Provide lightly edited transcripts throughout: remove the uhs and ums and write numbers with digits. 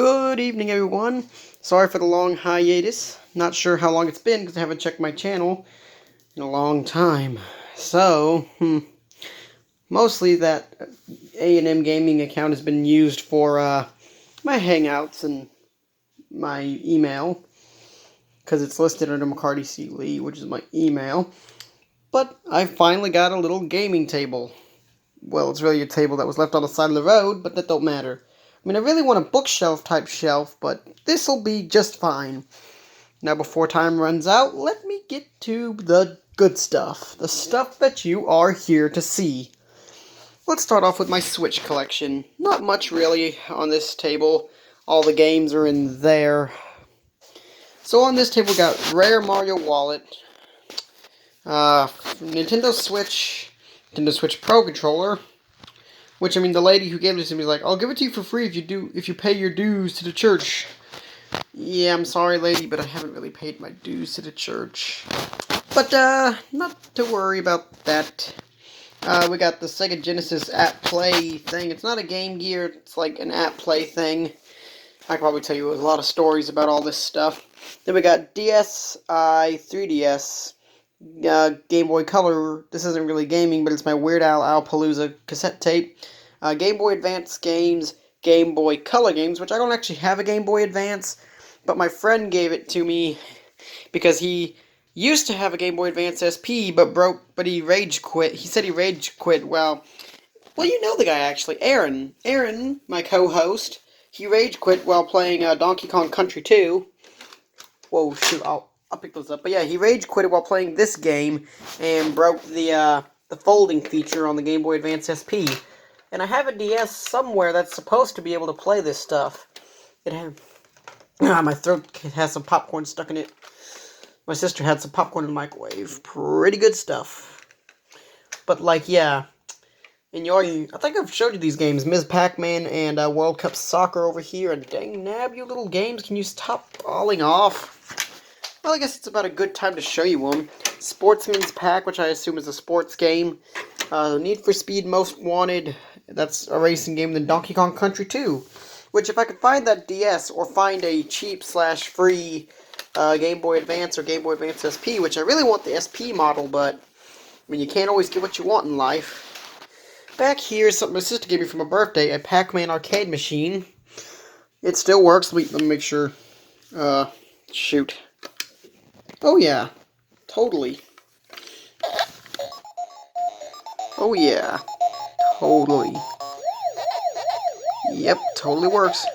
Good evening, everyone. Sorry for the long hiatus. Not sure how long it's been because I haven't checked my channel in a long time. So, mostly that A&M Gaming account has been used for my Hangouts and my email because it's listed under McCarty C. Lee, which is my email. But I finally got a little gaming table. Well, it's really a table that was left on the side of the road, but that don't matter. I mean, I really want a bookshelf type shelf, but this'll be just fine. Now, before time runs out, let me get to the good stuff. The stuff that you are here to see. Let's start off with my Switch collection. Not much, really, on this table. All the games are in there. So on this table, we got Rare Mario Wallet, Nintendo Switch Pro Controller, which, I mean, the lady who gave this to me was like, I'll give it to you for free if you pay your dues to the church. Yeah, I'm sorry, lady, but I haven't really paid my dues to the church. But, not to worry about that. We got the Sega Genesis app play thing. It's not a Game Gear, it's like an app play thing. I can probably tell you a lot of stories about all this stuff. Then we got DSi, 3DS, Game Boy Color. This isn't really gaming, but it's my Weird Al Alpalooza cassette tape. Game Boy Advance games, Game Boy Color games, which I don't actually have a Game Boy Advance, but my friend gave it to me because he used to have a Game Boy Advance SP, but he rage quit. He said he rage quit. Well, you know the guy actually, Aaron. Aaron, my co-host, he rage quit while playing Donkey Kong Country 2. Whoa, shoot, I'll pick those up. But yeah, he rage quit while playing this game and broke the folding feature on the Game Boy Advance SP. And I have a DS somewhere that's supposed to be able to play this stuff. My throat has some popcorn stuck in it. My sister had some popcorn in the microwave. Pretty good stuff. But, yeah. I think I've showed you these games. Ms. Pac-Man and World Cup Soccer over here. And dang nab, you little games. Can you stop falling off? Well, I guess it's about a good time to show you them. Sportsman's Pack, which I assume is a sports game. Need for Speed Most Wanted. That's a racing game. Then Donkey Kong Country 2. Which, if I could find that DS or find a cheap/free Game Boy Advance or Game Boy Advance SP, which I really want the SP model, but I mean, you can't always get what you want in life. Back here is something my sister gave me for my birthday, a Pac-Man arcade machine. It still works. Let me make sure. Shoot. Oh yeah, totally. Oh yeah, totally. Yep, totally works.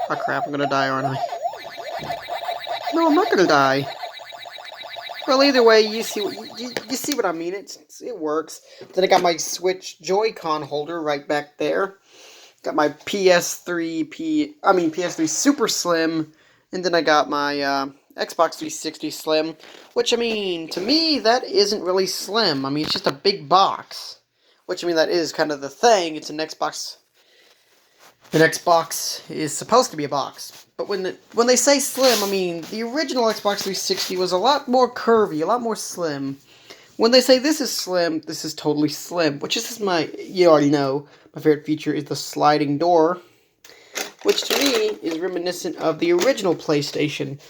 Oh crap, I'm gonna die, aren't I? No, I'm not gonna die. Well, either way, you see what I mean. It works. Then I got my Switch Joy-Con holder right back there. Got my PS3 Super Slim, and then I got my Xbox 360 Slim, which, I mean, to me, that isn't really slim. I mean, it's just a big box, which, I mean, that is kind of the thing. It's an Xbox. An Xbox is supposed to be a box, but when they say slim, I mean, the original Xbox 360 was a lot more curvy, a lot more slim. When they say this is slim, this is totally slim, which is you already know, my favorite feature is the sliding door, which to me is reminiscent of the original PlayStation,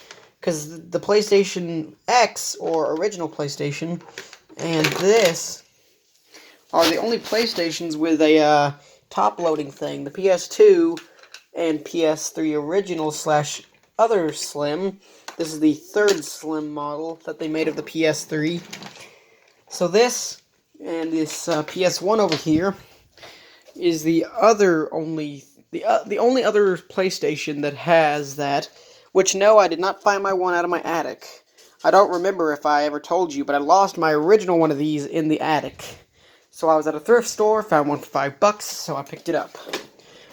because the PlayStation X, or original PlayStation, and this are the only PlayStations with a top-loading thing. The PS2 and PS3 original/other slim. This is the third slim model that they made of the PS3. So this and this PS1 over here is the only other PlayStation that has that. Which, no, I did not find my one out of my attic. I don't remember if I ever told you, but I lost my original one of these in the attic. So I was at a thrift store, found one for $5, so I picked it up.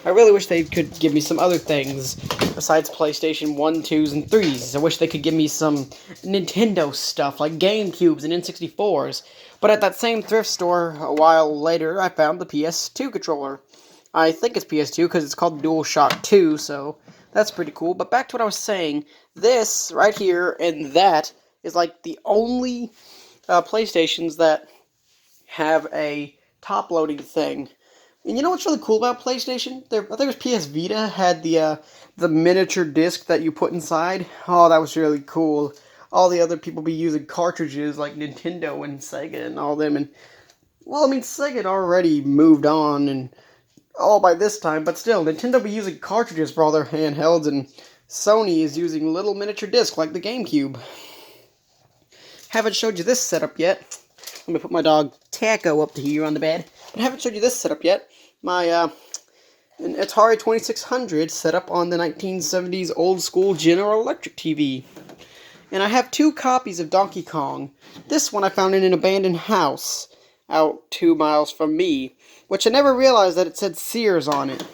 I really wish they could give me some other things besides PlayStation 1, 2s, and 3s. I wish they could give me some Nintendo stuff, like GameCubes and N64s. But at that same thrift store, a while later, I found the PS2 controller. I think it's PS2 because it's called DualShock 2, so that's pretty cool. But back to what I was saying, this right here and that is like the only PlayStations that have a top-loading thing. And you know what's really cool about PlayStation? I think it was PS Vita had the miniature disc that you put inside. Oh, that was really cool. All the other people be using cartridges like Nintendo and Sega and all them. And well, I mean, Sega had already moved on and all by this time, but still, Nintendo be using cartridges for all their handhelds, and Sony is using little miniature discs like the GameCube. Haven't showed you this setup yet. Let me put my dog Taco up to here on the bed. But I haven't showed you this setup yet. My an Atari 2600 set up on the 1970s old school General Electric TV. And I have 2 copies of Donkey Kong. This one I found in an abandoned house out 2 miles from me, which I never realized that it said Sears on it.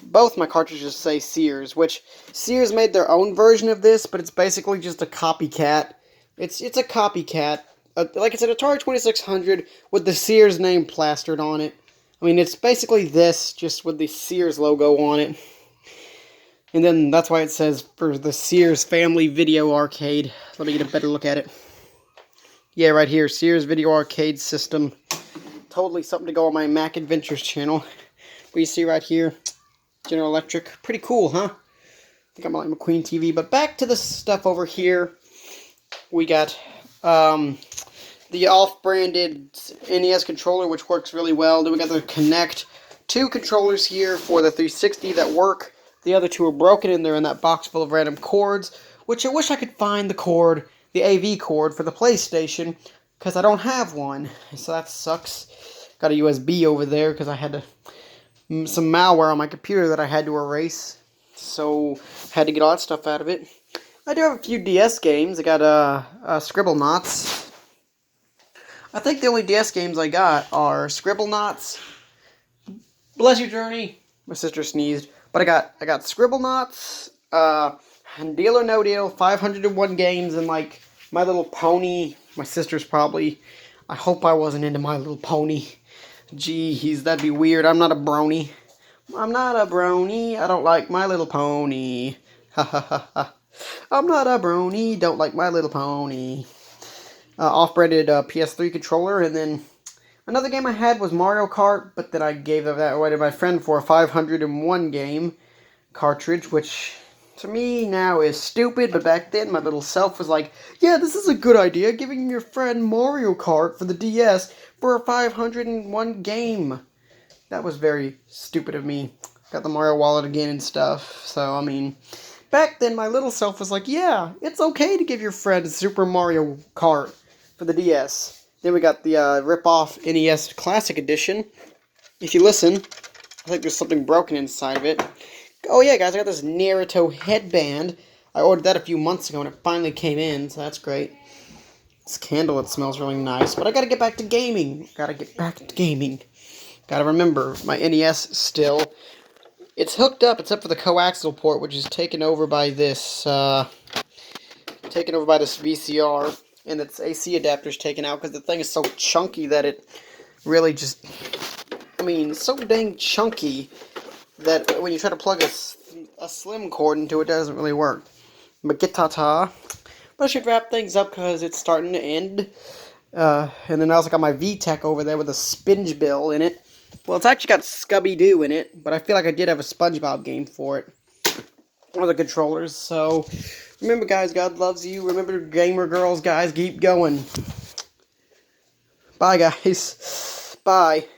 Both my cartridges say Sears, which Sears made their own version of this, but it's basically just a copycat. It's a copycat. Like it's an Atari 2600 with the Sears name plastered on it. I mean, it's basically this, just with the Sears logo on it. And then that's why it says for the Sears Family Video Arcade. Let me get a better look at it. Yeah, right here, Sears Video Arcade System. Totally something to go on my Mac Adventures channel. But you see right here, General Electric. Pretty cool, huh? I think I'm like McQueen TV. But back to the stuff over here. We got the off-branded NES controller, which works really well. Then we got the Kinect. 2 controllers here for the 360 that work. The other 2 are broken, and they're in that box full of random cords, which I wish I could find the cord, the AV cord for the PlayStation, because I don't have one. So that sucks. Got a USB over there because I had some malware on my computer that I had to erase. So had to get all that stuff out of it. I do have a few DS games. I got Scribblenauts. I think the only DS games I got are Scribblenauts, Bless Your Journey. My sister sneezed. But I got Scribblenauts, and Deal or No Deal, 501 games, and like My Little Pony. My sister's probably. I hope I wasn't into My Little Pony. Jeez, that'd be weird. I'm not a brony. I'm not a brony. I don't like My Little Pony. Ha ha ha ha. I'm not a brony. Don't like My Little Pony. Off-branded PS3 controller, and then another game I had was Mario Kart, but then I gave that away to my friend for a 501 game cartridge, which to me now is stupid, but back then my little self was like, yeah, this is a good idea, giving your friend Mario Kart for the DS for a 501 game. That was very stupid of me. Got the Mario wallet again and stuff, so I mean, back then my little self was like, yeah, it's okay to give your friend Super Mario Kart for the DS. Then we got the rip-off NES Classic Edition. If you listen, I think there's something broken inside of it. Oh yeah, guys, I got this Naruto headband. I ordered that a few months ago and it finally came in, so that's great. This candle, it smells really nice. But I gotta get back to gaming. Gotta remember, my NES still. It's hooked up except for the coaxial port, which is taken over by this VCR. And its AC adapter's taken out because the thing is so chunky that it really just, I mean, so dang chunky that when you try to plug a slim cord into it, it doesn't really work. But get ta-ta. But I should wrap things up because it's starting to end. And then I also got my VTech over there with a Spinge Bill in it. Well, it's actually got Scubby-Doo in it, but I feel like I did have a SpongeBob game for it. One of the controllers, so remember, guys, God loves you. Remember, gamer girls, guys, keep going. Bye, guys. Bye.